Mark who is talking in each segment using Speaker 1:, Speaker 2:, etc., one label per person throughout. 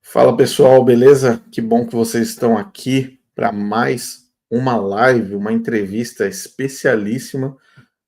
Speaker 1: Fala pessoal, beleza? Que bom que vocês estão aqui para mais uma live, uma entrevista especialíssima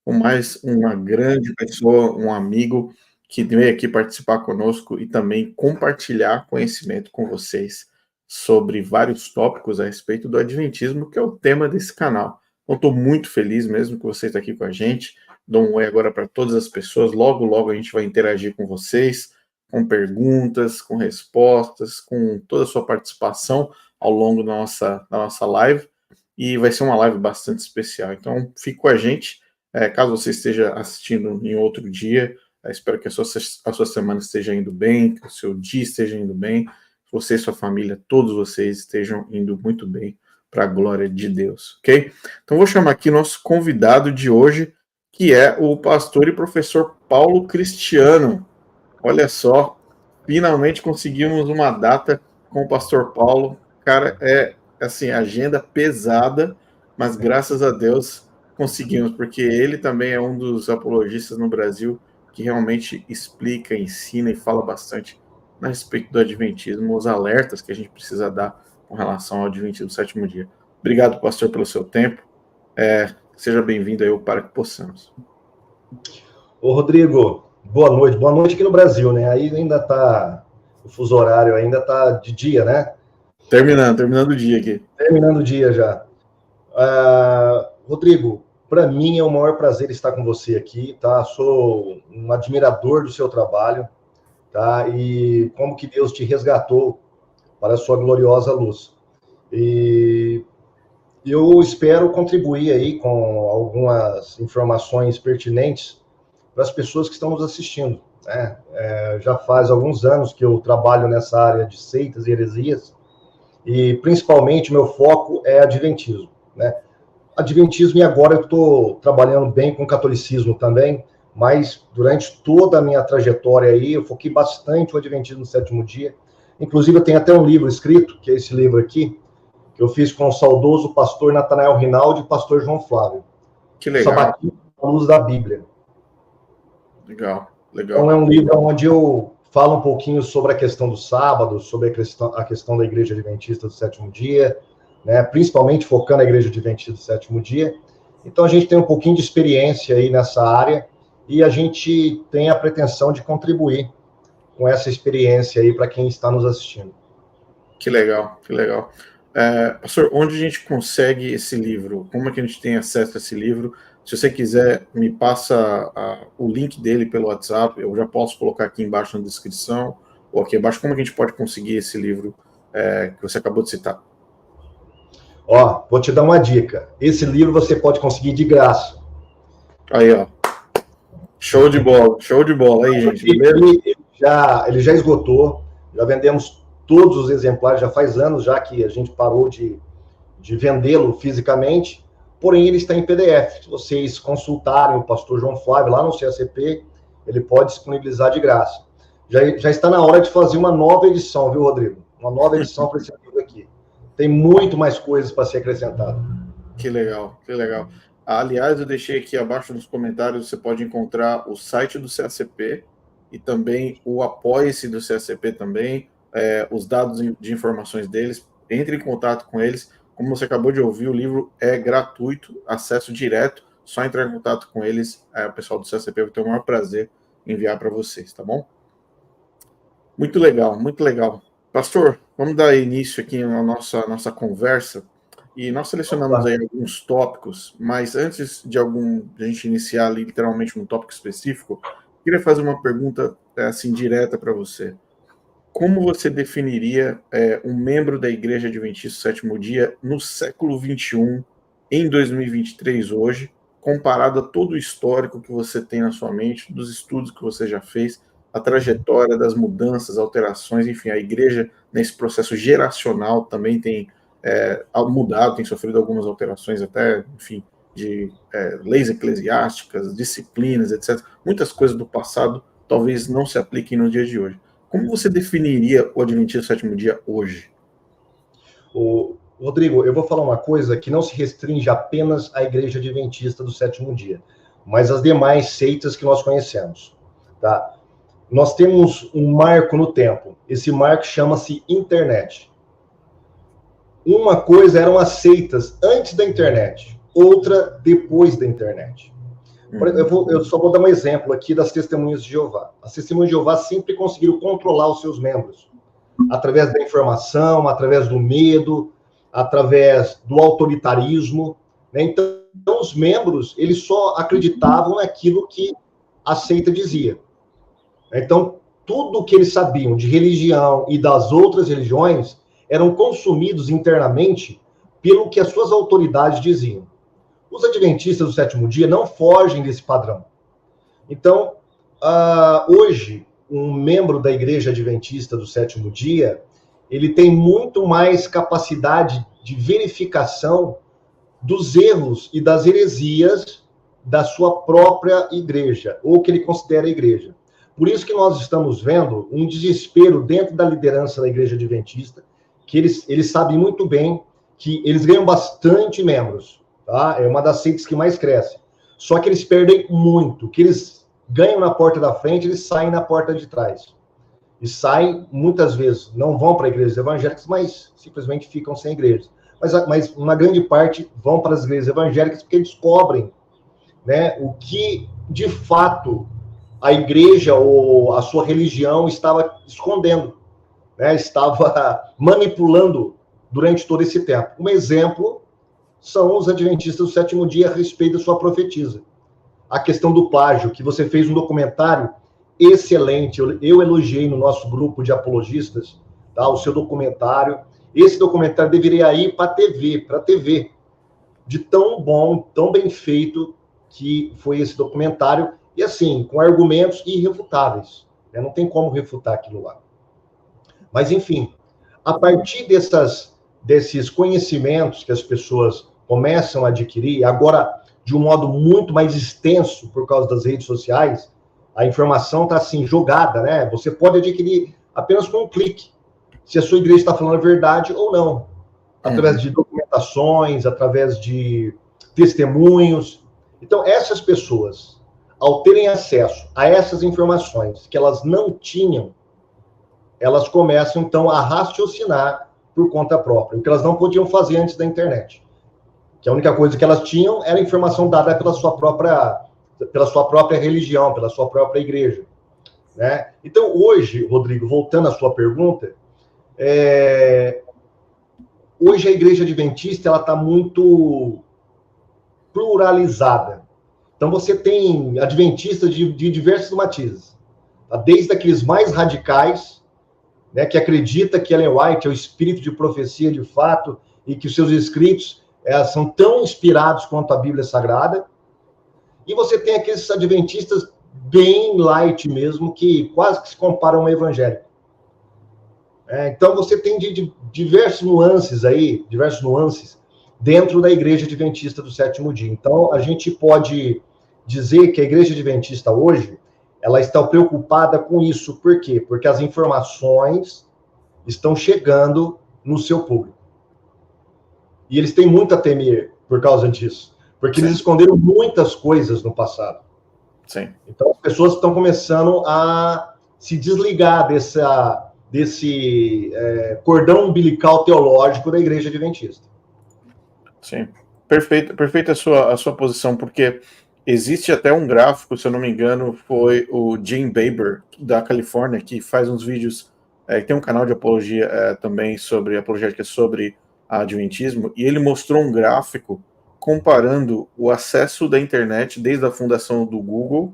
Speaker 1: com mais uma grande pessoa, um amigo que veio aqui participar conosco e também compartilhar conhecimento com vocês sobre vários tópicos a respeito do Adventismo, que é o tema desse canal. Então, estou muito feliz mesmo que você está aqui com a gente. Dou um oi agora para todas as pessoas. Logo, logo a gente vai interagir com vocês, com perguntas, com respostas, com toda a sua participação ao longo da nossa live. E vai ser uma live bastante especial. Então, fique com a gente. Caso você esteja assistindo em outro dia, espero que a sua semana esteja indo bem, que o seu dia esteja indo bem, que você e sua família, todos vocês estejam indo muito bem para a glória de Deus, ok? Então vou chamar aqui nosso convidado de hoje, que é o pastor e professor Paulo Cristiano. Olha só, finalmente conseguimos uma data com o pastor Paulo. Cara, assim, agenda pesada, mas graças a Deus conseguimos, porque ele também é um dos apologistas no Brasil que realmente explica, ensina e fala bastante a respeito do Adventismo, os alertas que a gente precisa dar com relação ao Adventismo do sétimo dia. Obrigado, pastor, pelo seu tempo. Seja bem-vindo aí ao Para Que Possamos.
Speaker 2: Ô, Rodrigo, boa noite aqui no Brasil, né? Aí ainda tá, o fuso horário ainda tá de dia, né?
Speaker 1: Terminando o dia aqui.
Speaker 2: Terminando o dia já. Rodrigo, para mim é o maior prazer estar com você aqui, tá? Sou um admirador do seu trabalho, tá? E como que Deus te resgatou para a sua gloriosa luz. E eu espero contribuir aí com algumas informações pertinentes para as pessoas que estão nos assistindo, né? Já faz alguns anos que eu trabalho nessa área de seitas e heresias, e principalmente meu foco é adventismo, né? Adventismo, e agora eu estou trabalhando bem com catolicismo também, mas durante toda a minha trajetória aí, eu foquei bastante o Adventismo do sétimo dia. Inclusive, eu tenho até um livro escrito, que é esse livro aqui, que eu fiz com o saudoso pastor Natanael Rinaldi e pastor João Flávio.
Speaker 1: Que legal.
Speaker 2: Sabatina à Luz da Bíblia.
Speaker 1: Legal.
Speaker 2: Então, é um livro onde eu falo um pouquinho sobre a questão do sábado, sobre a questão da Igreja Adventista do sétimo dia, né, principalmente focando a Igreja Adventista do sétimo dia. Então, a gente tem um pouquinho de experiência aí nessa área e a gente tem a pretensão de contribuir com essa experiência aí para quem está nos assistindo.
Speaker 1: Que legal, que legal. Pastor, onde a gente consegue esse livro? Como é que a gente tem acesso a esse livro? Se você quiser, me passa o link dele pelo WhatsApp, eu já posso colocar aqui embaixo na descrição, ou aqui abaixo, como é que a gente pode conseguir esse livro que você acabou de citar?
Speaker 2: Ó, vou te dar uma dica. Esse livro você pode conseguir de graça.
Speaker 1: Aí, ó. Show de bola. Aí, gente.
Speaker 2: Ele já esgotou, já vendemos todos os exemplares, já faz anos já que a gente parou de vendê-lo fisicamente, porém ele está em PDF. Se vocês consultarem o pastor João Flávio lá no CACP, ele pode disponibilizar de graça. Já está na hora de fazer uma nova edição, viu, Rodrigo? Uma nova edição para esse livro aqui. Tem muito mais coisas para ser acrescentado.
Speaker 1: Que legal, que legal. Aliás, eu deixei aqui abaixo nos comentários, você pode encontrar o site do CACP e também o apoia-se do CACP também, os dados de informações deles. Entre em contato com eles. Como você acabou de ouvir, o livro é gratuito, acesso direto, só entrar em contato com eles, o pessoal do CACP vai ter o maior prazer em enviar para vocês, tá bom? Muito legal, muito legal. Pastor, vamos dar início aqui na nossa conversa, e nós selecionamos aí alguns tópicos, mas antes de a gente iniciar ali, literalmente um tópico específico, queria fazer uma pergunta assim direta para você. Como você definiria um membro da Igreja Adventista do sétimo dia no século XXI, em 2023 hoje, comparado a todo o histórico que você tem na sua mente, dos estudos que você já fez, a trajetória das mudanças, alterações, enfim, a igreja nesse processo geracional também tem mudado, tem sofrido algumas alterações até, enfim, de leis eclesiásticas, disciplinas, etc. Muitas coisas do passado talvez não se apliquem nos dias de hoje. Como você definiria o Adventismo do sétimo dia hoje?
Speaker 2: Rodrigo, eu vou falar uma coisa que não se restringe apenas à Igreja Adventista do sétimo dia, mas às demais seitas que nós conhecemos, tá? nós temos um marco no tempo. Esse marco chama-se internet. Uma coisa eram as seitas antes da internet, outra depois da internet. Eu só vou dar um exemplo aqui das Testemunhas de Jeová. As Testemunhas de Jeová sempre conseguiram controlar os seus membros, através da informação, através do medo, através do autoritarismo, né? Então, os membros, eles só acreditavam naquilo que a seita dizia. Então, tudo que eles sabiam de religião e das outras religiões eram consumidos internamente pelo que as suas autoridades diziam. Os adventistas do sétimo dia não fogem desse padrão. Então, hoje, um membro da igreja adventista do sétimo dia, ele tem muito mais capacidade de verificação dos erros e das heresias da sua própria igreja, ou que ele considera a igreja. Por isso que nós estamos vendo um desespero dentro da liderança da igreja adventista, que eles sabem muito bem que eles ganham bastante membros, tá? É uma das seitas que mais cresce. Só que eles perdem muito. O que eles ganham na porta da frente, eles saem na porta de trás. E saem, muitas vezes, não vão para igrejas evangélicas, mas simplesmente ficam sem igrejas. Mas uma grande parte vão para as igrejas evangélicas porque descobrem, né, o que, de fato, a igreja ou a sua religião estava escondendo, né, estava manipulando durante todo esse tempo. Um exemplo são os adventistas do sétimo dia a respeito da sua profetisa. A questão do plágio, que você fez um documentário excelente, eu elogiei no nosso grupo de apologistas, tá, o seu documentário. Esse documentário deveria ir para a TV, de tão bom, tão bem feito que foi esse documentário, e assim, com argumentos irrefutáveis, né? Não tem como refutar aquilo lá. Mas, enfim, a partir desses conhecimentos que as pessoas começam a adquirir, agora de um modo muito mais extenso por causa das redes sociais, a informação está assim, jogada, né? Você pode adquirir apenas com um clique, se a sua igreja está falando a verdade ou não, através de documentações, através de testemunhos. Então, essas pessoas, ao terem acesso a essas informações que elas não tinham, elas começam, então, a raciocinar por conta própria, o que elas não podiam fazer antes da internet. Que a única coisa que elas tinham era informação dada pela sua própria religião, pela sua própria igreja, né? Então, hoje, Rodrigo, voltando à sua pergunta, hoje a igreja adventista está muito pluralizada. Então, você tem adventistas de diversos matizes, tá? Desde aqueles mais radicais, né, que acredita que Ellen White é o espírito de profecia de fato e que os seus escritos são tão inspirados quanto a Bíblia Sagrada. E você tem aqueles adventistas bem light mesmo, que quase que se comparam ao evangélico. Então, você tem diversos nuances dentro da igreja adventista do sétimo dia. Então, a gente pode dizer que a igreja adventista hoje, ela está preocupada com isso. Por quê? Porque as informações estão chegando no seu público. E eles têm muito a temer por causa disso. Porque eles esconderam muitas coisas no passado.
Speaker 1: Sim.
Speaker 2: Então, as pessoas estão começando a se desligar desse cordão umbilical teológico da igreja adventista.
Speaker 1: Sim. Perfeita a sua posição, porque existe até um gráfico, se eu não me engano, foi o Jim Baber, da Califórnia, que faz uns vídeos, tem um canal de apologia também sobre apologética sobre adventismo, e ele mostrou um gráfico comparando o acesso da internet desde a fundação do Google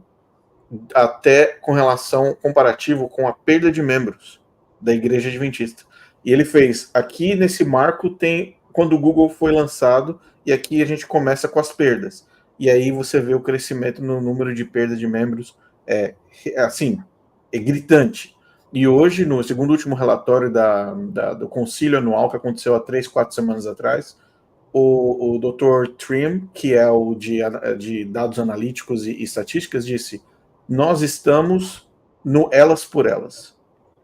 Speaker 1: até com relação comparativo com a perda de membros da igreja adventista. E ele fez, aqui nesse marco tem quando o Google foi lançado, e aqui a gente começa com as perdas. E aí você vê o crescimento no número de perdas de membros, assim, é gritante. E hoje, no segundo último relatório do concílio anual, que aconteceu há 3-4 semanas atrás, o Dr. Trim, que é o de dados analíticos e estatísticas, disse, nós estamos no elas por elas.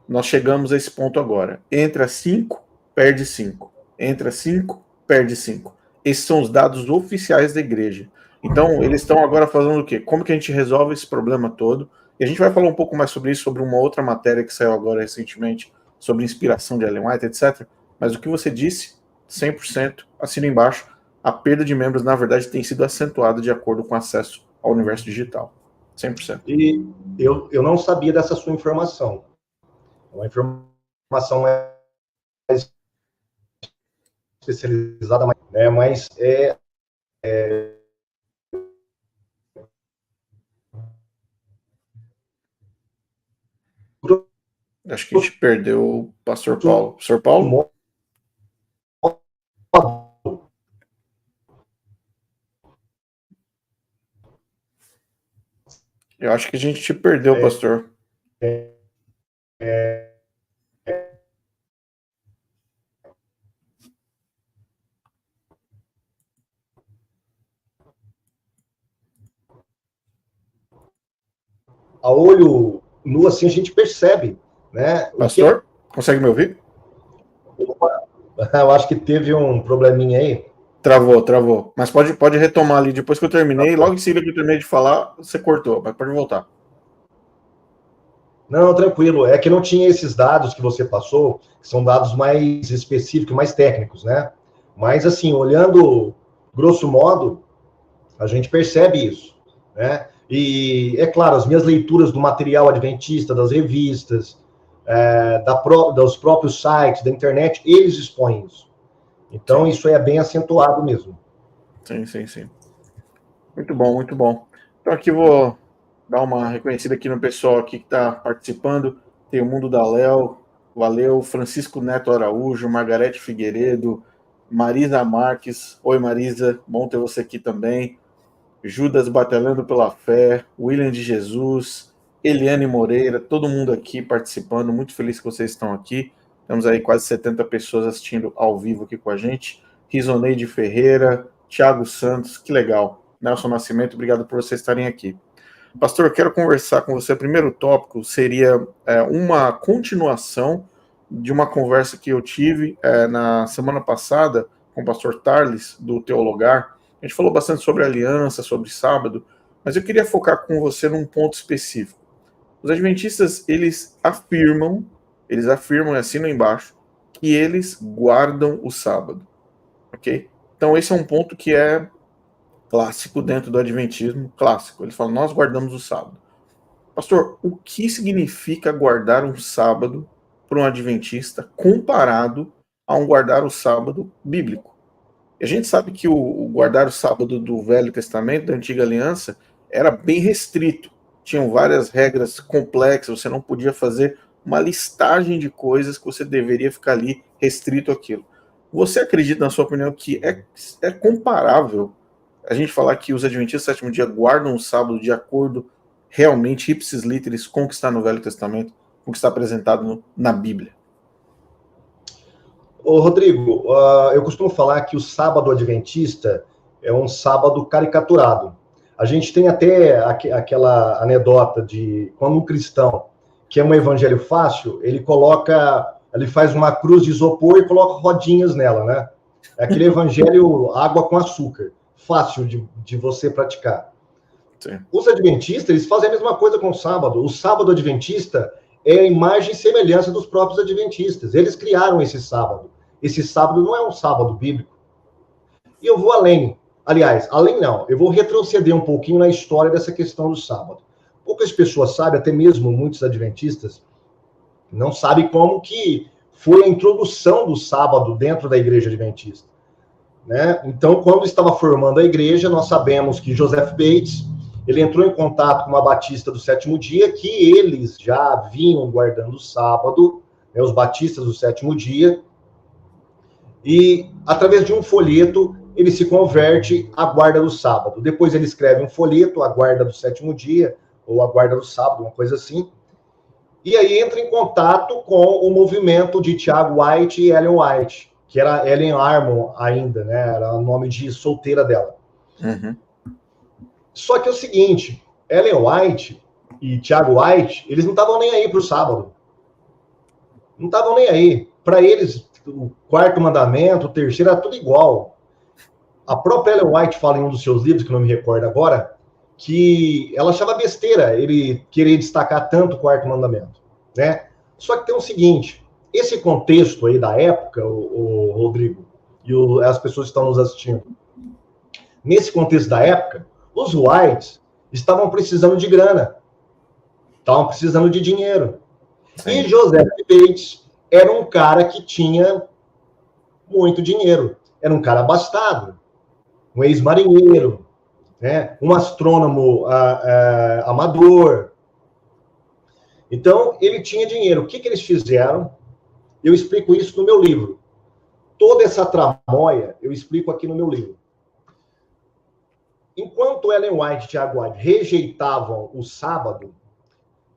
Speaker 1: Nós chegamos a esse ponto agora. Entra 5, perde 5. Entra 5, perde 5. Esses são os dados oficiais da igreja. Então, eles estão agora falando o quê? Como que a gente resolve esse problema todo? E a gente vai falar um pouco mais sobre isso, sobre uma outra matéria que saiu agora recentemente, sobre inspiração de Ellen White, etc. Mas o que você disse, 100%, assina embaixo, a perda de membros, na verdade, tem sido acentuada de acordo com o acesso ao universo digital. 100%.
Speaker 2: E eu não sabia dessa sua informação. Uma informação mais especializada, né? Mas
Speaker 1: acho que a gente perdeu o pastor Paulo. Pastor Paulo? Eu acho que a gente te perdeu, pastor.
Speaker 2: A olho nu, assim, a gente percebe, né?
Speaker 1: Pastor, consegue me ouvir?
Speaker 2: Eu acho que teve um probleminha aí.
Speaker 1: Travou. Mas pode retomar ali. Depois que eu terminei, logo em seguida que eu terminei de falar, você cortou, mas pode voltar.
Speaker 2: Não, tranquilo. É que não tinha esses dados que você passou, que são dados mais específicos, mais técnicos, né? Mas, assim, olhando grosso modo, a gente percebe isso, né? E, é claro, as minhas leituras do material adventista, das revistas, dos próprios sites, da internet, eles expõem isso. Então, isso é bem acentuado mesmo.
Speaker 1: Sim. Muito bom. Então, aqui vou dar uma reconhecida aqui no pessoal aqui que está participando. Tem o Mundo da Léo, valeu, Francisco Neto Araújo, Margarete Figueiredo, Marisa Marques, oi Marisa, bom ter você aqui também. Judas Batalhando pela Fé, William de Jesus, Eliane Moreira, todo mundo aqui participando, muito feliz que vocês estão aqui. Temos aí quase 70 pessoas assistindo ao vivo aqui com a gente. Risoneide Ferreira, Thiago Santos, que legal. Nelson Nascimento, obrigado por vocês estarem aqui. Pastor, eu quero conversar com você. O primeiro tópico seria uma continuação de uma conversa que eu tive na semana passada com o pastor Tarles, do Teologar. A gente falou bastante sobre aliança, sobre sábado, mas eu queria focar com você num ponto específico. Os adventistas, eles afirmam, e assinam embaixo, que eles guardam o sábado, ok? Então esse é um ponto que é clássico dentro do adventismo, clássico. Eles falam, nós guardamos o sábado. Pastor, o que significa guardar um sábado para um adventista comparado a um guardar o sábado bíblico? E a gente sabe que o guardar o sábado do Velho Testamento, da Antiga Aliança, era bem restrito. Tinham várias regras complexas, você não podia fazer uma listagem de coisas que você deveria ficar ali restrito àquilo. Você acredita, na sua opinião, que é comparável a gente falar que os adventistas do sétimo dia guardam o sábado de acordo realmente, ipsis literis, com o que está no Velho Testamento, com o que está apresentado na Bíblia?
Speaker 2: Ô, Rodrigo, eu costumo falar que o sábado adventista é um sábado caricaturado. A gente tem até aquela anedota de quando um cristão quer um evangelho fácil, ele faz uma cruz de isopor e coloca rodinhas nela, né? É aquele evangelho água com açúcar, fácil de você praticar. Sim. Os adventistas, eles fazem a mesma coisa com o sábado. O sábado adventista é a imagem e semelhança dos próprios adventistas. Eles criaram esse sábado. Esse sábado não é um sábado bíblico. E eu vou além. Aliás, além não. Eu vou retroceder um pouquinho na história dessa questão do sábado. Poucas pessoas sabem, até mesmo muitos adventistas, não sabem como que foi a introdução do sábado dentro da igreja adventista. Né? Então, quando estava formando a igreja, nós sabemos que Joseph Bates, ele entrou em contato com uma batista do sétimo dia, que eles já vinham guardando o sábado, né, os batistas do sétimo dia, e através de um folheto, ele se converte à guarda do sábado. Depois ele escreve um folheto, a guarda do sétimo dia, ou a guarda do sábado, uma coisa assim, e aí entra em contato com o movimento de Tiago White e Ellen White, que era Ellen Armour ainda, né? Era o nome de solteira dela.
Speaker 1: Uhum.
Speaker 2: Só que é o seguinte, Ellen White e Tiago White, eles não estavam nem aí para o sábado. Não estavam nem aí. Para eles, o quarto mandamento, o terceiro, era tudo igual. A própria Ellen White fala em um dos seus livros, que não me recordo agora, que ela achava besteira ele querer destacar tanto o quarto mandamento, né? Só que tem o seguinte, esse contexto aí da época, o Rodrigo, e as pessoas que estão nos assistindo, nesse contexto da época, os whites estavam precisando de grana, estavam precisando de dinheiro. Sim. E Joseph Bates era um cara que tinha muito dinheiro, era um cara abastado, um ex-marinheiro, né? Um astrônomo amador. Então, ele tinha dinheiro. O que eles fizeram? Eu explico isso no meu livro. Toda essa tramóia, eu explico aqui no meu livro. Enquanto Ellen White e Tiago White rejeitavam o sábado,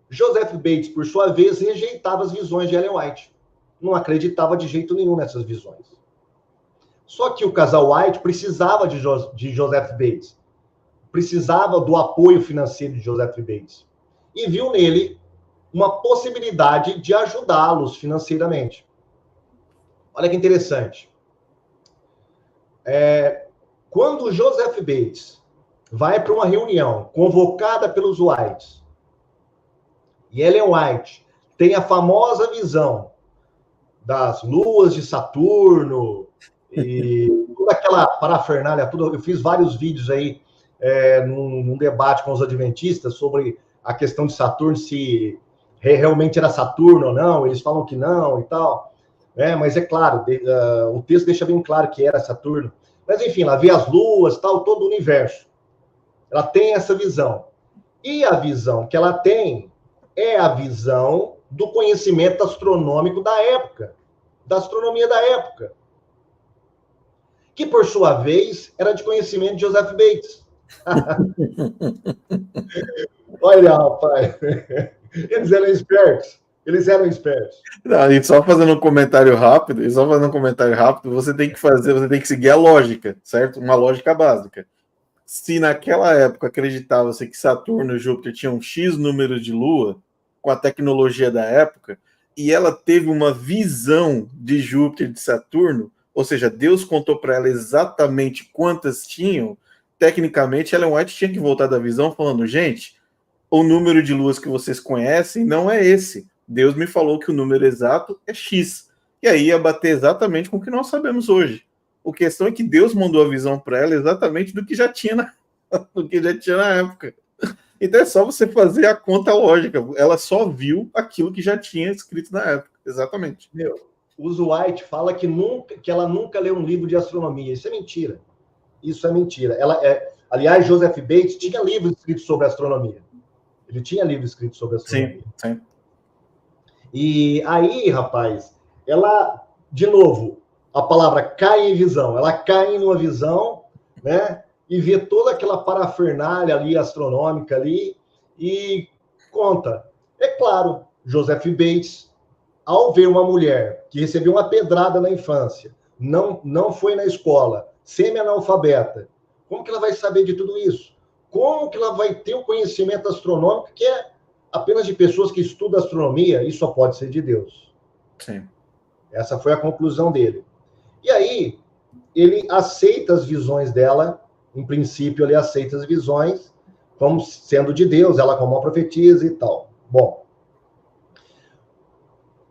Speaker 2: Joseph Bates, por sua vez, rejeitava as visões de Ellen White. Não acreditava de jeito nenhum nessas visões. Só que o casal White precisava de Joseph Bates. Precisava do apoio financeiro de Joseph Bates. E viu nele uma possibilidade de ajudá-los financeiramente. Olha que interessante. Quando Joseph Bates vai para uma reunião convocada pelos Whites, e Ellen White tem a famosa visão das luas de Saturno e toda aquela parafernália, tudo. Eu fiz vários vídeos aí num debate com os adventistas sobre a questão de Saturno, se realmente era Saturno ou não. Eles falam que não e tal. Mas é claro, o texto deixa bem claro que era Saturno. Mas enfim, ela vê as luas, tal, todo o universo. Ela tem essa visão. E a visão que ela tem é a visão do conhecimento astronômico da época, da astronomia da época, que, por sua vez, era de conhecimento de Joseph Bates. Olha, rapaz, eles eram espertos. Eles eram espertos.
Speaker 1: Não, e só fazendo um comentário rápido, você tem que seguir a lógica, certo? Uma lógica básica. Se naquela época acreditava-se que Saturno e Júpiter tinham X número de lua, com a tecnologia da época, e ela teve uma visão de Júpiter e de Saturno, ou seja, Deus contou para ela exatamente quantas tinham, tecnicamente Ellen White tinha que voltar da visão falando, gente, o número de luas que vocês conhecem não é esse. Deus me falou que o número exato é X. E aí ia bater exatamente com o que nós sabemos hoje. A questão é que Deus mandou a visão para ela exatamente do que já tinha na época. Então é só você fazer a conta lógica. Ela só viu aquilo que já tinha escrito na época. Exatamente.
Speaker 2: O White fala que ela nunca leu um livro de astronomia. Isso é mentira. Isso é mentira. Aliás, Joseph Bates tinha livros escritos sobre astronomia. Ele tinha livro escrito sobre astronomia.
Speaker 1: Sim.
Speaker 2: E aí, rapaz, ela, de novo, a palavra cai em visão. Ela cai numa visão, né? E vê toda aquela parafernália ali, astronômica ali, e conta. É claro, Joseph Bates, ao ver uma mulher que recebeu uma pedrada na infância, não foi na escola, semi-analfabeta, como que ela vai saber de tudo isso? Como que ela vai ter o conhecimento astronômico que é apenas de pessoas que estudam astronomia? Isso só pode ser de Deus.
Speaker 1: Sim.
Speaker 2: Essa foi a conclusão dele. E aí, ele aceita as visões dela. Em princípio, ele aceita as visões como sendo de Deus, ela como uma profetisa e tal. Bom,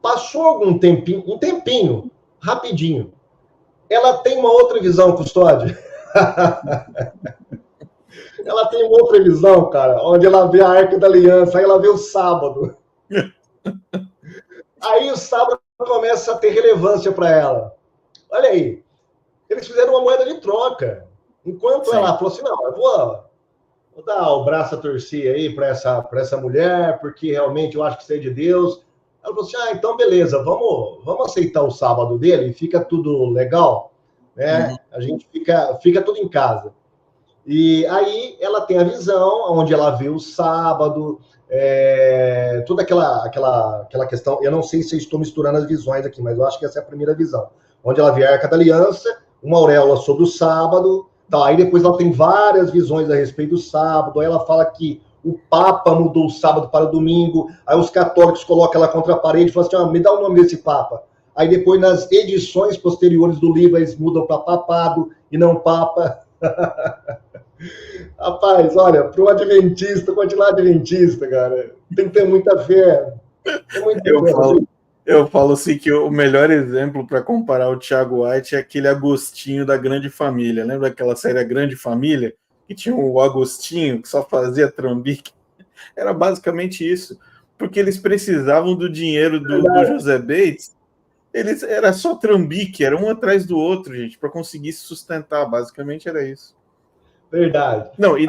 Speaker 2: passou algum tempinho, rapidinho, ela tem uma outra visão, Custódio. Ela tem uma outra visão, cara, onde ela vê a Arca da Aliança, aí ela vê o sábado. Aí o sábado começa a ter relevância para ela. Olha aí, eles fizeram uma moeda de troca. Enquanto Sim. ela falou assim, não, eu vou dar o braço a torcer aí para essa mulher, porque realmente eu acho que isso é de Deus. Ela falou assim, então beleza, vamos aceitar o sábado dele, fica tudo legal, né? Uhum. A gente fica tudo em casa. E aí ela tem a visão, onde ela vê o sábado, toda aquela questão, eu não sei se eu estou misturando as visões aqui, mas eu acho que essa é a primeira visão, onde ela vê a Arca da Aliança, uma auréola sobre o sábado. Tá, aí depois ela tem várias visões a respeito do sábado, aí ela fala que o Papa mudou o sábado para o domingo, aí os católicos colocam ela contra a parede e falam assim, me dá o nome desse Papa. Aí depois nas edições posteriores do livro eles mudam para papado e não Papa. Rapaz, olha, para um adventista, continuar adventista, cara, tem que ter muita fé. Tem muita
Speaker 1: Eu
Speaker 2: fé,
Speaker 1: falo,
Speaker 2: Rodrigo.
Speaker 1: eu falo assim que o melhor exemplo para comparar o Thiago White é aquele Agostinho da Grande Família. Lembra daquela série A Grande Família? Que tinha o Agostinho que só fazia trambique. Era basicamente isso. Porque eles precisavam do dinheiro do
Speaker 2: Verdade,
Speaker 1: José Bates. Era só trambique, era um atrás do outro, gente, para conseguir se sustentar. Basicamente era isso.
Speaker 2: verdade.
Speaker 1: Não,
Speaker 2: Aí,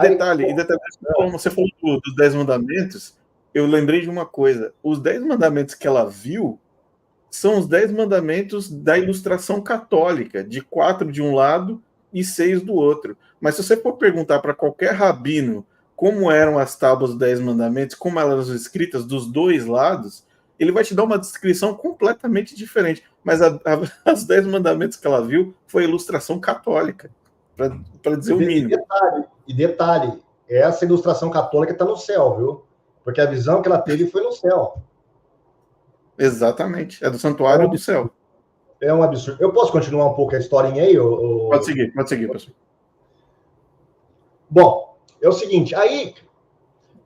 Speaker 1: você falou dos 10 mandamentos, eu lembrei de uma coisa. Os 10 mandamentos que ela viu são os 10 mandamentos da ilustração católica, de 4 de um lado e 6 do outro. Mas se você for perguntar para qualquer rabino como eram as tábuas dos 10 mandamentos, como elas eram escritas dos dois lados, ele vai te dar uma descrição completamente diferente. Mas as 10 mandamentos que ela viu foi a ilustração católica, para dizer o mínimo.
Speaker 2: detalhe, essa ilustração católica está no céu, viu? Porque a visão que ela teve foi no céu.
Speaker 1: Exatamente, é do
Speaker 2: É um
Speaker 1: santuário do
Speaker 2: absurdo.
Speaker 1: céu.
Speaker 2: É um absurdo. Eu posso continuar um pouco a historinha aí?
Speaker 1: Pode seguir, pessoal.
Speaker 2: Bom, é o seguinte, aí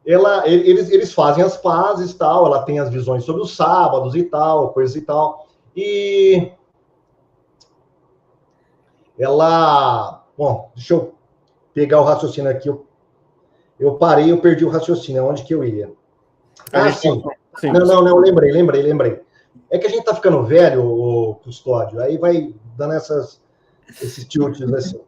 Speaker 2: eles fazem as pazes tal, ela tem as visões sobre os sábados e tal, coisa e tal. E ela. Bom, deixa eu pegar o raciocínio aqui. Eu parei, eu perdi o raciocínio. Onde que eu ia?
Speaker 1: A
Speaker 2: Ah,
Speaker 1: gente
Speaker 2: sim.
Speaker 1: sim,
Speaker 2: Não, lembrei. É que a gente tá ficando velho, o Custódio, aí vai dando esses tilts assim.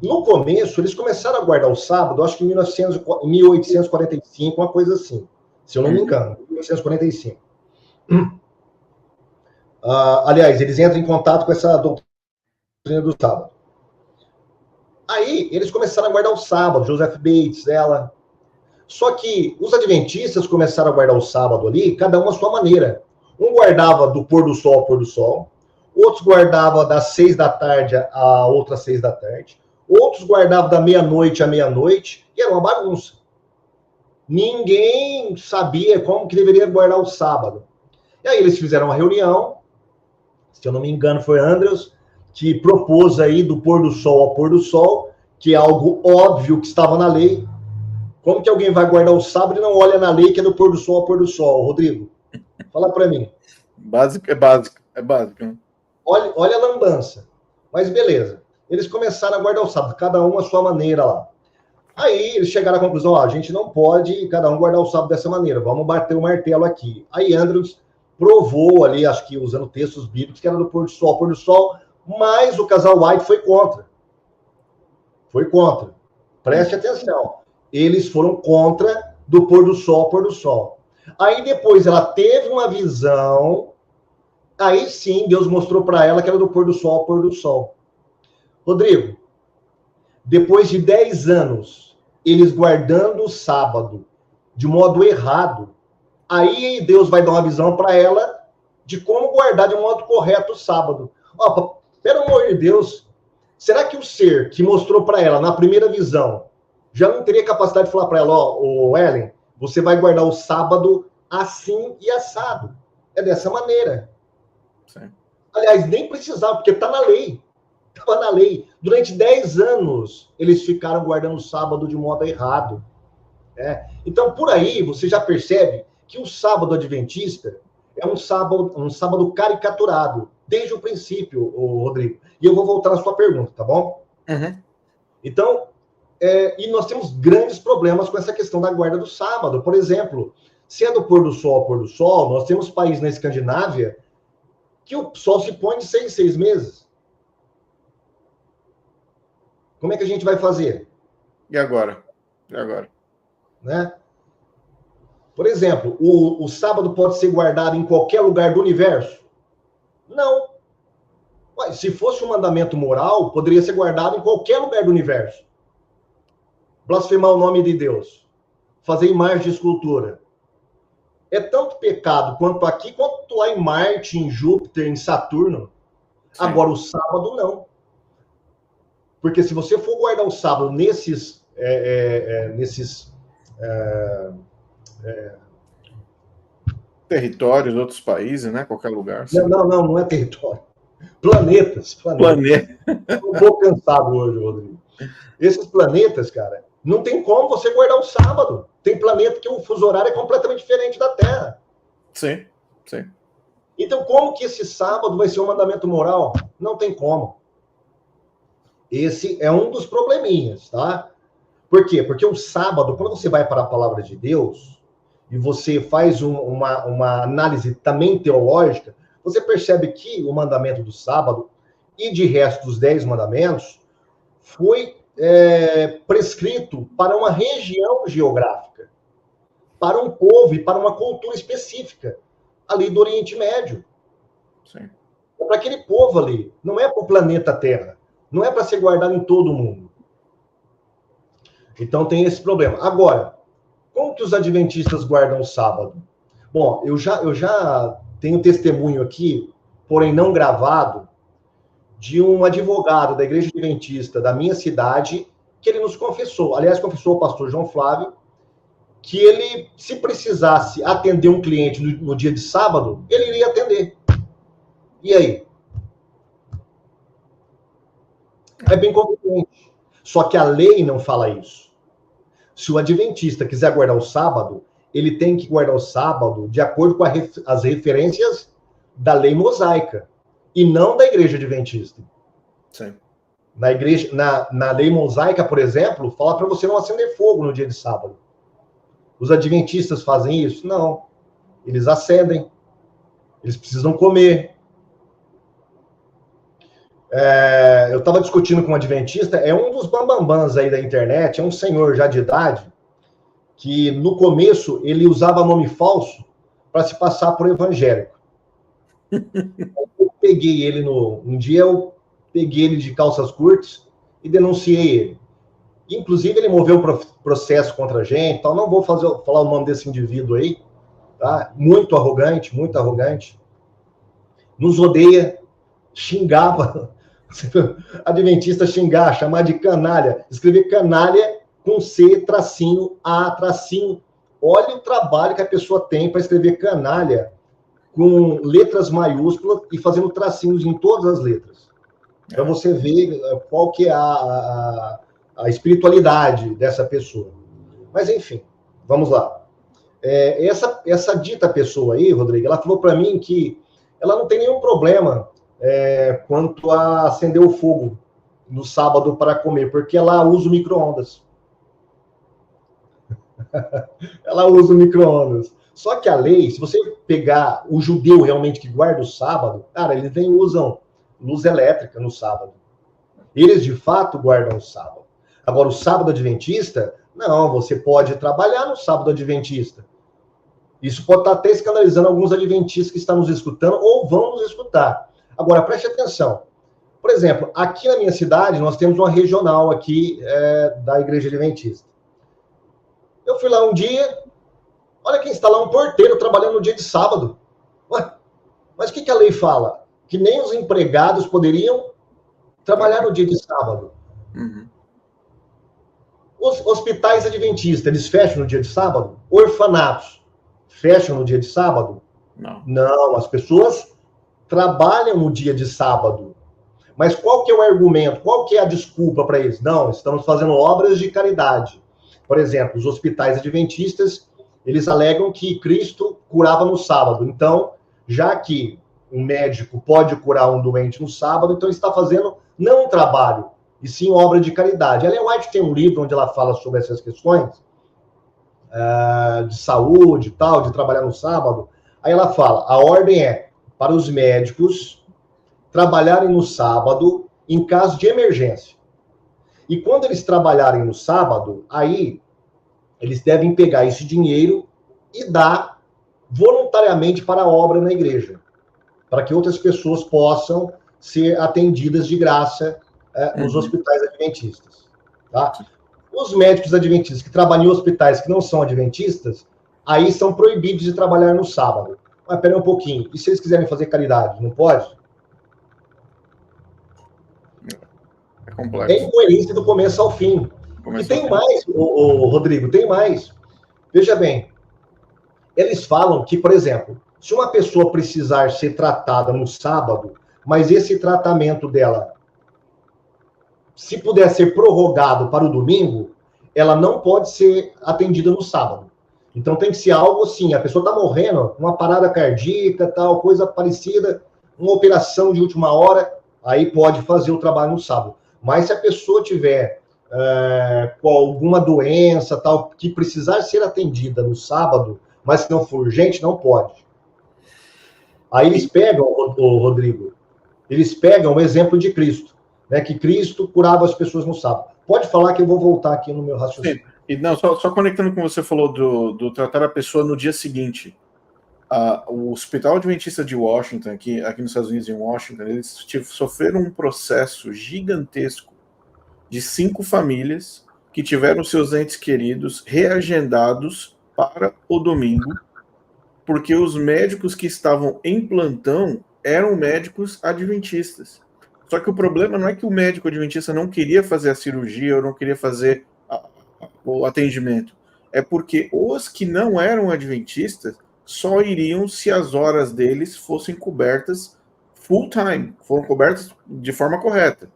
Speaker 2: No começo, eles começaram a guardar o sábado, acho que em 1845, uma coisa assim, se eu não me engano, 1845. Aliás, eles entram em contato com essa doutrina do sábado. Aí, eles começaram a guardar o sábado, Joseph Bates, ela. Só que os adventistas começaram a guardar o sábado ali, cada um à sua maneira. Um guardava do pôr do sol ao pôr do sol, outros guardavam das 6 da tarde a outras 6 da tarde, outros guardavam da meia-noite à meia-noite, e era uma bagunça. Ninguém sabia como que deveria guardar o sábado. E aí eles fizeram uma reunião, se eu não me engano foi Andrews, que propôs aí do pôr do sol ao pôr do sol, que é algo óbvio que estava na lei. Como que alguém vai guardar o sábado e não olha na lei que é do pôr do sol ao pôr do sol? Rodrigo, fala para mim.
Speaker 1: É básico. Né?
Speaker 2: Olha a lambança. Mas beleza. Eles começaram a guardar o sábado, cada um à sua maneira lá. Aí eles chegaram à conclusão, a gente não pode cada um guardar o sábado dessa maneira, vamos bater o martelo aqui. Aí Andrews provou ali, acho que usando textos bíblicos, que era do pôr do sol, mas o casal White foi contra. Foi contra. Preste atenção. Eles foram contra do pôr do sol ao pôr do sol. Aí depois ela teve uma visão, aí sim Deus mostrou para ela que era do pôr do sol ao pôr do sol. Rodrigo, depois de 10 anos, eles guardando o sábado de modo errado, aí Deus vai dar uma visão para ela de como guardar de modo correto o sábado. Ó, pelo amor de Deus, será que o ser que mostrou para ela na primeira visão já não teria capacidade de falar para ela, ó, Ellen, você vai guardar o sábado assim e assado. É dessa maneira.
Speaker 1: Sim.
Speaker 2: Aliás, nem precisava, porque está na lei. Estava na lei. Durante 10 anos, eles ficaram guardando o sábado de modo errado. Né? Então, por aí, você já percebe que o sábado adventista é um sábado caricaturado, desde o princípio, Rodrigo. E eu vou voltar na sua pergunta, tá bom?
Speaker 1: Uhum.
Speaker 2: Então, e nós temos grandes problemas com essa questão da guarda do sábado. Por exemplo, se é do pôr do sol ao pôr do sol, nós temos países na Escandinávia que o sol se põe de 6 meses. Como é que a gente vai fazer?
Speaker 1: E agora? E agora?
Speaker 2: Né? Por exemplo, o sábado pode ser guardado em qualquer lugar do universo? Não. Mas, se fosse um mandamento moral, poderia ser guardado em qualquer lugar do universo. Blasfemar o nome de Deus. Fazer imagem de escultura. É tanto pecado quanto aqui, quanto lá em Marte, em Júpiter, em Saturno. Sim. Agora, o sábado, não. Porque se você for guardar o sábado nesses
Speaker 1: territórios, outros países, né? Qualquer lugar.
Speaker 2: Não é território. Planetas.
Speaker 1: Planeta.
Speaker 2: Estou um pouco cansado hoje, Rodrigo. Esses planetas, cara, não tem como você guardar o sábado. Tem planeta que o fuso horário é completamente diferente da Terra.
Speaker 1: Sim, sim.
Speaker 2: Então, como que esse sábado vai ser um mandamento moral? Não tem como. Esse é um dos probleminhas, tá? Por quê? Porque o sábado, quando você vai para a palavra de Deus e você faz uma análise também teológica, você percebe que o mandamento do sábado e de resto dos 10 mandamentos foi prescrito para uma região geográfica, para um povo e para uma cultura específica, ali do Oriente Médio.
Speaker 1: Sim.
Speaker 2: É para aquele povo ali, não é para o planeta Terra, não é para ser guardado em todo mundo. Então tem esse problema. Agora, como que os adventistas guardam o sábado? Bom, eu já tenho testemunho aqui, porém não gravado, de um advogado da Igreja Adventista da minha cidade, que ele nos confessou, aliás, confessou o pastor João Flávio, que ele, se precisasse atender um cliente no dia de sábado, ele iria atender. E aí? É bem conveniente. Só que a lei não fala isso. Se o adventista quiser guardar o sábado, ele tem que guardar o sábado de acordo com as referências da lei mosaica e não da Igreja Adventista.
Speaker 1: Sim.
Speaker 2: Na lei mosaica, por exemplo, fala para você não acender fogo no dia de sábado. Os adventistas fazem isso? Não. Eles acendem. Eles precisam comer. Eu estava discutindo com um adventista, é um dos bambambãs aí da internet, é um senhor já de idade, que no começo ele usava nome falso para se passar por evangélico. Eu peguei ele um dia eu peguei ele de calças curtas e denunciei ele. Inclusive ele moveu processo contra a gente, tal. Não vou falar o nome desse indivíduo aí, tá? Muito arrogante, nos odeia, xingava. Adventista xingar, chamar de canalha, escrever canalha com C, tracinho, A, tracinho. Olha o trabalho que a pessoa tem para escrever canalha com letras maiúsculas e fazendo tracinhos em todas as letras. Para você ver qual que é a espiritualidade dessa pessoa. Mas, enfim, vamos lá. Essa dita pessoa aí, Rodrigo, ela falou para mim que ela não tem nenhum problema quanto a acender o fogo no sábado para comer, porque ela usa o micro-ondas. Ela usa o micro-ondas. Só que a lei, se você pegar o judeu realmente que guarda o sábado, cara, eles nem usam luz elétrica no sábado. Eles, de fato, guardam o sábado. Agora, o sábado adventista, não, você pode trabalhar no sábado adventista. Isso pode estar até escandalizando alguns adventistas que estão nos escutando ou vão nos escutar. Agora, preste atenção. Por exemplo, aqui na minha cidade, nós temos uma regional aqui da Igreja Adventista. Eu fui lá um dia, olha quem está lá, um porteiro trabalhando no dia de sábado. Ué, mas o que a lei fala? Que nem os empregados poderiam trabalhar no dia de sábado.
Speaker 1: Uhum.
Speaker 2: Os hospitais adventistas, eles fecham no dia de sábado? Orfanatos fecham no dia de sábado?
Speaker 1: Não.
Speaker 2: Não, as pessoas trabalham no dia de sábado. Mas qual que é o argumento? Qual que é a desculpa para eles? Não, estamos fazendo obras de caridade. Por exemplo, os hospitais adventistas, eles alegam que Cristo curava no sábado. Então, já que um médico pode curar um doente no sábado, então ele está fazendo não um trabalho, e sim obra de caridade. A Ellen White tem um livro onde ela fala sobre essas questões de saúde e tal, de trabalhar no sábado. Aí ela fala, a ordem é para os médicos trabalharem no sábado em caso de emergência. E quando eles trabalharem no sábado, aí eles devem pegar esse dinheiro e dar voluntariamente para a obra na igreja, para que outras pessoas possam ser atendidas de graça nos hospitais adventistas. Tá? Os médicos adventistas que trabalham em hospitais que não são adventistas, aí são proibidos de trabalhar no sábado. Mas peraí um pouquinho, e se eles quiserem fazer caridade, não pode?
Speaker 1: É complexo.
Speaker 2: É incoerência do começo ao fim. E tem mais, Rodrigo, tem mais. Veja bem, eles falam que, por exemplo, se uma pessoa precisar ser tratada no sábado, mas esse tratamento dela, se puder ser prorrogado para o domingo, ela não pode ser atendida no sábado. Então tem que ser algo assim, a pessoa está morrendo, uma parada cardíaca, tal, coisa parecida, uma operação de última hora, aí pode fazer o trabalho no sábado. Mas se a pessoa tiver com alguma doença, tal, que precisar ser atendida no sábado, mas se não for urgente, não pode. Aí eles pegam, Rodrigo, eles pegam o exemplo de Cristo, né, que Cristo curava as pessoas no sábado. Pode falar que eu vou voltar aqui no meu raciocínio.
Speaker 1: Sim. E não, só conectando com o que você falou do tratar a pessoa no dia seguinte. O Hospital Adventista de Washington, aqui nos Estados Unidos, em Washington, eles sofreram um processo gigantesco de 5 famílias que tiveram seus entes queridos reagendados para o domingo, porque os médicos que estavam em plantão eram médicos adventistas. Só que o problema não é que o médico adventista não queria fazer a cirurgia ou não queria fazer o atendimento. É porque os que não eram adventistas só iriam se as horas deles fossem cobertas full time, foram cobertas de forma correta.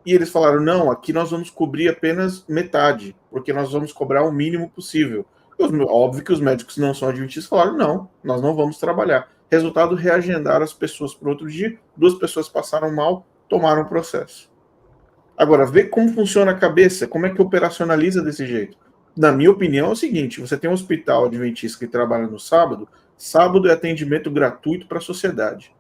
Speaker 1: E eles falaram, não, aqui nós vamos cobrir apenas metade, porque nós vamos cobrar o mínimo possível. Óbvio que os médicos não são adventistas falaram, não, nós não vamos trabalhar. Resultado, reagendaram as pessoas para outro dia, 2 pessoas passaram mal, tomaram o processo. Agora, vê como funciona a cabeça, como é que operacionaliza desse jeito. Na minha opinião, é o seguinte, você tem um hospital adventista que trabalha no sábado, sábado é atendimento gratuito para a sociedade.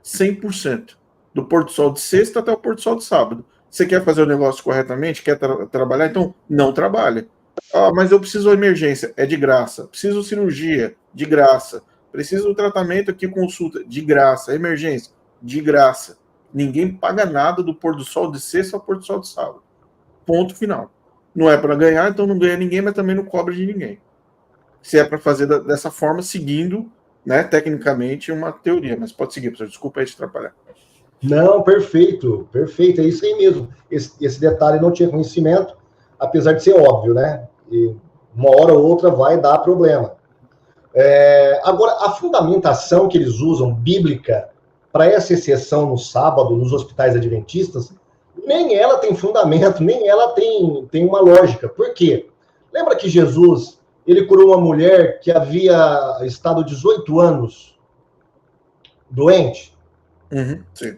Speaker 1: 100%. Do pôr do sol de sexta até o pôr do sol de sábado. Você quer fazer o negócio corretamente, quer trabalhar, então não trabalha. Mas eu preciso de emergência, é de graça. Preciso de cirurgia, de graça. Preciso de tratamento aqui, consulta, de graça. Emergência, de graça. Ninguém paga nada do pôr do sol de sexta ao pôr do sol de sábado. Ponto final. Não é para ganhar, então não ganha ninguém, mas também não cobra de ninguém. Se é para fazer dessa forma, seguindo, né, tecnicamente, uma teoria. Mas pode seguir, professor. Desculpa aí te atrapalhar.
Speaker 2: Não, perfeito, perfeito, é isso aí mesmo. Esse detalhe não tinha conhecimento, apesar de ser óbvio, né? E uma hora ou outra vai dar problema. Agora, a fundamentação que eles usam, bíblica, para essa exceção no sábado, nos hospitais adventistas, nem ela tem fundamento, nem ela tem uma lógica. Por quê? Lembra que Jesus, ele curou uma mulher que havia estado 18 anos doente?
Speaker 1: Sim.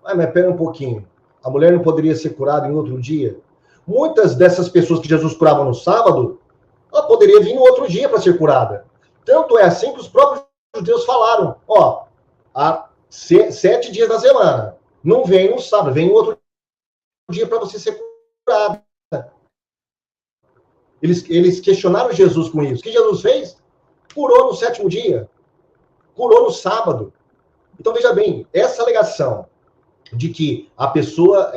Speaker 2: Mas pera um pouquinho. A mulher não poderia ser curada em outro dia? Muitas dessas pessoas que Jesus curava no sábado, ela poderia vir no outro dia para ser curada. Tanto é assim que os próprios judeus falaram, há 7 dias da semana. Não vem no sábado, vem no outro dia para você ser curada. Eles questionaram Jesus com isso. O que Jesus fez? Curou no 7º dia. Curou no sábado. Então, veja bem, essa alegação de que a pessoa,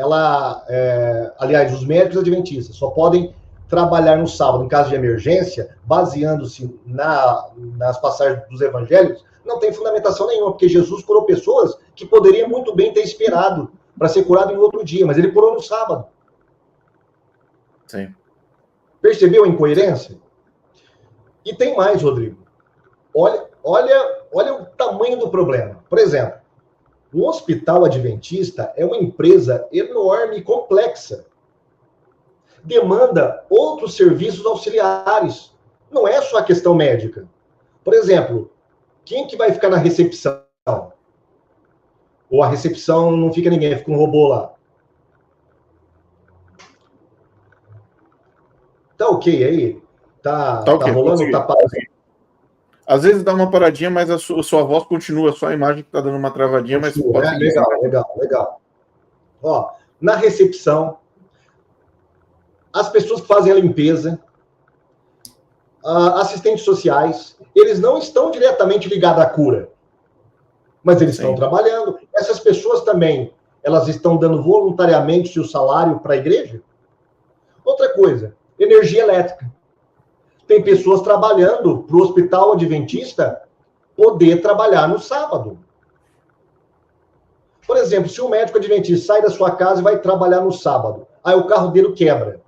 Speaker 2: aliás, os médicos adventistas só podem trabalhar no sábado em caso de emergência, baseando-se nas passagens dos evangelhos, não tem fundamentação nenhuma, porque Jesus curou pessoas que poderiam muito bem ter esperado para ser curado em outro dia, mas ele curou no sábado.
Speaker 1: Sim.
Speaker 2: Percebeu a incoerência? E tem mais, Rodrigo. Olha o tamanho do problema. Por exemplo, o Hospital Adventista é uma empresa enorme e complexa. Demanda outros serviços auxiliares. Não é só a questão médica. Por exemplo, quem que vai ficar na recepção? Ou a recepção não fica ninguém, fica um robô lá. Tá ok aí? Tá okay, rolando? Tá parado?
Speaker 1: Às vezes dá uma paradinha, mas a sua voz continua, só a imagem que tá dando uma travadinha, mas pode seguir.
Speaker 2: Legal. Na recepção, as pessoas que fazem a limpeza, assistentes sociais, eles não estão diretamente ligados à cura, mas eles estão trabalhando. Essas pessoas também, elas estão dando voluntariamente o salário para a igreja? Outra coisa, energia elétrica. Tem pessoas trabalhando para o Hospital Adventista poder trabalhar no sábado. Por exemplo, se o médico adventista sai da sua casa e vai trabalhar no sábado, aí o carro dele quebra.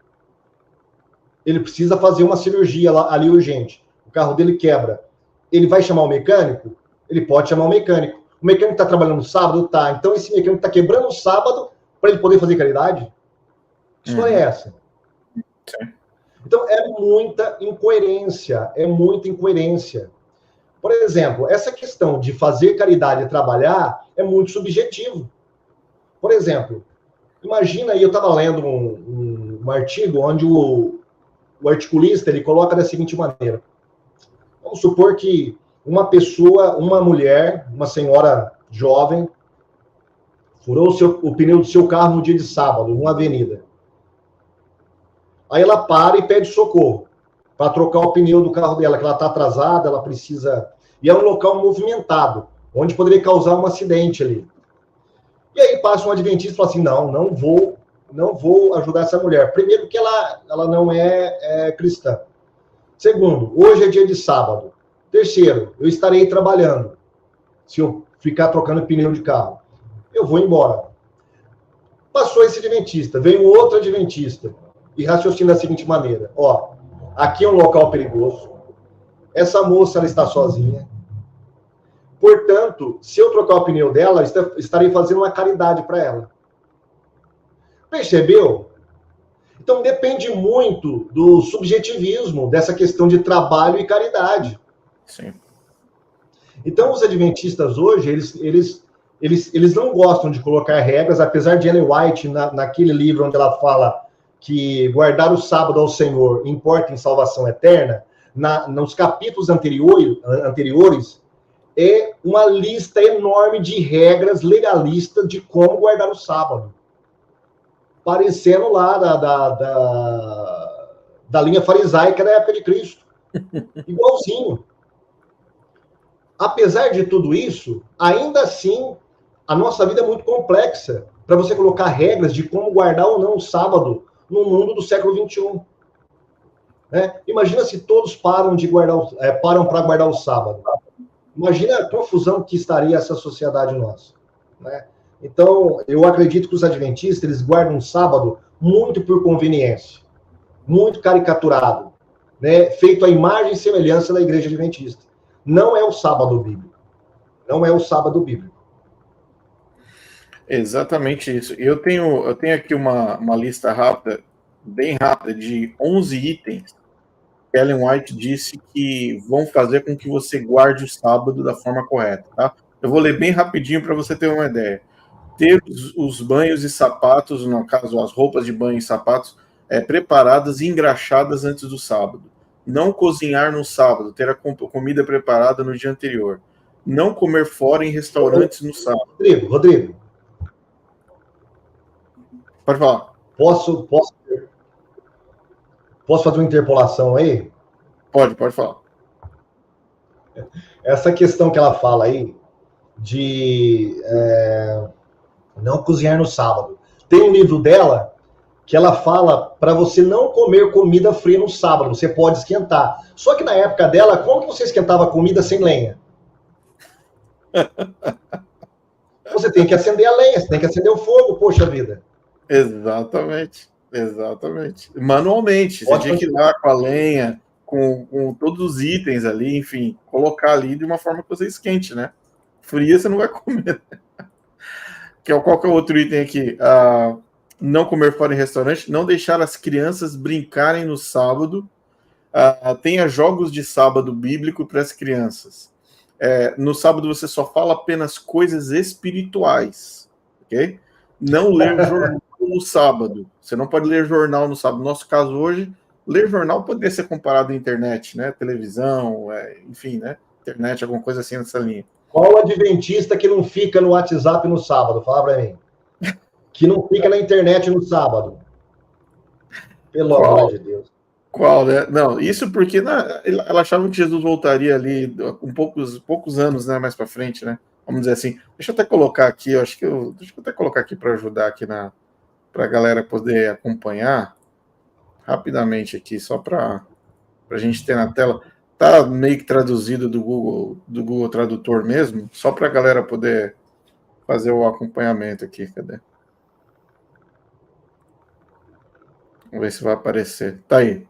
Speaker 2: Ele precisa fazer uma cirurgia ali urgente. O carro dele quebra. Ele vai chamar o mecânico? Ele pode chamar o mecânico. O mecânico está trabalhando no sábado? Tá. Então esse mecânico está quebrando o sábado para ele poder fazer caridade? Que história é essa?
Speaker 1: Sim.
Speaker 2: Então é muita incoerência, Por exemplo, essa questão de fazer caridade e trabalhar é muito subjetivo. Por exemplo, imagina aí, eu estava lendo um artigo onde o articulista ele coloca da seguinte maneira. Vamos supor que uma pessoa, uma mulher, uma senhora jovem, furou o pneu do seu carro no dia de sábado, numa avenida. Aí ela para e pede socorro para trocar o pneu do carro dela, que ela está atrasada, ela precisa... E é um local movimentado, onde poderia causar um acidente ali. E aí passa um adventista e fala assim, não vou ajudar essa mulher. Primeiro que ela não é cristã. Segundo, hoje é dia de sábado. Terceiro, eu estarei trabalhando. Se eu ficar trocando pneu de carro, eu vou embora. Passou esse adventista, vem um outro adventista e raciocina da seguinte maneira. Ó, aqui é um local perigoso. Essa moça, ela está sozinha. Portanto, se eu trocar o pneu dela, estarei fazendo uma caridade para ela. Percebeu? Então, depende muito do subjetivismo dessa questão de trabalho e caridade.
Speaker 1: Sim.
Speaker 2: Então, os adventistas hoje, eles não gostam de colocar regras, apesar de Ellen White, naquele livro onde ela fala que guardar o sábado ao Senhor importa em salvação eterna, nos capítulos anteriores, é uma lista enorme de regras legalistas de como guardar o sábado. Parecendo lá da linha farisaica da época de Cristo. Igualzinho. Apesar de tudo isso, ainda assim, a nossa vida é muito complexa para você colocar regras de como guardar ou não o sábado no mundo do século XXI. Né? Imagina se todos param para guardar o sábado. Imagina a confusão que estaria essa sociedade nossa. Né? Então, eu acredito que os adventistas eles guardam o sábado muito por conveniência, muito caricaturado, né? Feito à imagem e semelhança da igreja adventista. Não é o sábado bíblico. Não é o sábado bíblico.
Speaker 1: Exatamente isso. Eu tenho aqui uma lista rápida, bem rápida, de 11 itens que Ellen White disse que vão fazer com que você guarde o sábado da forma correta, tá? Eu vou ler bem rapidinho para você ter uma ideia. Ter os banhos e sapatos, no caso, as roupas de banho e sapatos, preparadas e engraxadas antes do sábado. Não cozinhar no sábado, ter a comida preparada no dia anterior. Não comer fora em restaurantes no sábado.
Speaker 2: Rodrigo.
Speaker 1: Pode falar.
Speaker 2: Posso fazer uma interpolação aí?
Speaker 1: Pode falar.
Speaker 2: Essa questão que ela fala aí de não cozinhar no sábado. Tem um livro dela que ela fala para você não comer comida fria no sábado, você pode esquentar. Só que na época dela, como que você esquentava comida sem lenha? Você tem que acender a lenha, você tem que acender o fogo, poxa vida.
Speaker 1: Exatamente. Manualmente, você tinha que ir lá com a lenha, com todos os itens ali, enfim, colocar ali de uma forma que você esquente, né? Fria você não vai comer. Qual que é o outro item aqui? Não comer fora em restaurante, não deixar as crianças brincarem no sábado, tenha jogos de sábado bíblico para as crianças. No sábado você só fala apenas coisas espirituais, ok? Não ler jornal no sábado. Você não pode ler jornal no sábado. No nosso caso hoje, ler jornal poderia ser comparado à internet, né? Televisão, enfim, né? Internet, alguma coisa assim nessa linha.
Speaker 2: Qual adventista que não fica no WhatsApp no sábado? Fala para mim. Que não fica na internet no sábado. Pelo amor de Deus.
Speaker 1: Qual, né? Não, isso porque ela achava que Jesus voltaria ali com poucos anos, né, mais para frente, né? Vamos dizer assim. Deixa eu até colocar aqui, deixa eu até colocar aqui para ajudar aqui para a galera poder acompanhar rapidamente aqui, só para a gente ter na tela. Tá meio que traduzido do Google Tradutor mesmo, só para a galera poder fazer o acompanhamento aqui. Cadê? Vamos ver se vai aparecer. Tá aí.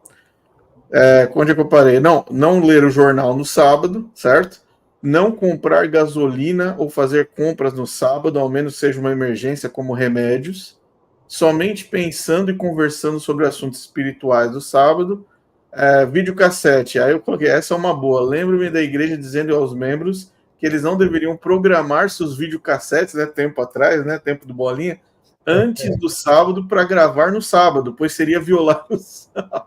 Speaker 1: Onde é que eu parei? Não ler o jornal no sábado, certo? não comprar gasolina ou fazer compras no sábado, ao menos seja uma emergência como remédios, somente pensando e conversando sobre assuntos espirituais do sábado, videocassete. Aí eu coloquei, essa é uma boa. Lembro-me da igreja dizendo aos membros que eles não deveriam programar seus videocassetes, né, tempo atrás, né, tempo do Bolinha, antes do sábado para gravar no sábado, pois seria violar o sábado.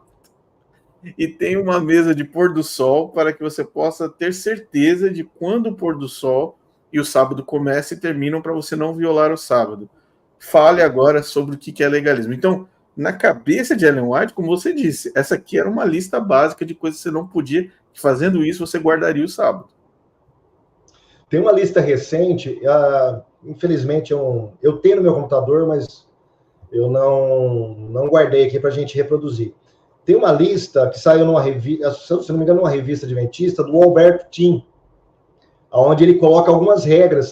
Speaker 1: E tem uma mesa de pôr do sol para que você possa ter certeza de quando o pôr do sol e o sábado começa e terminam para você não violar o sábado. Fale agora sobre o que é legalismo. Então, na cabeça de Ellen White, como você disse, essa aqui era uma lista básica de coisas que você não podia, que fazendo isso você guardaria o sábado.
Speaker 2: Tem uma lista recente, infelizmente eu tenho no meu computador, mas eu não guardei aqui para a gente reproduzir. Tem uma lista que saiu numa revista, se não me engano, numa revista adventista, do Alberto Tim, onde ele coloca algumas regras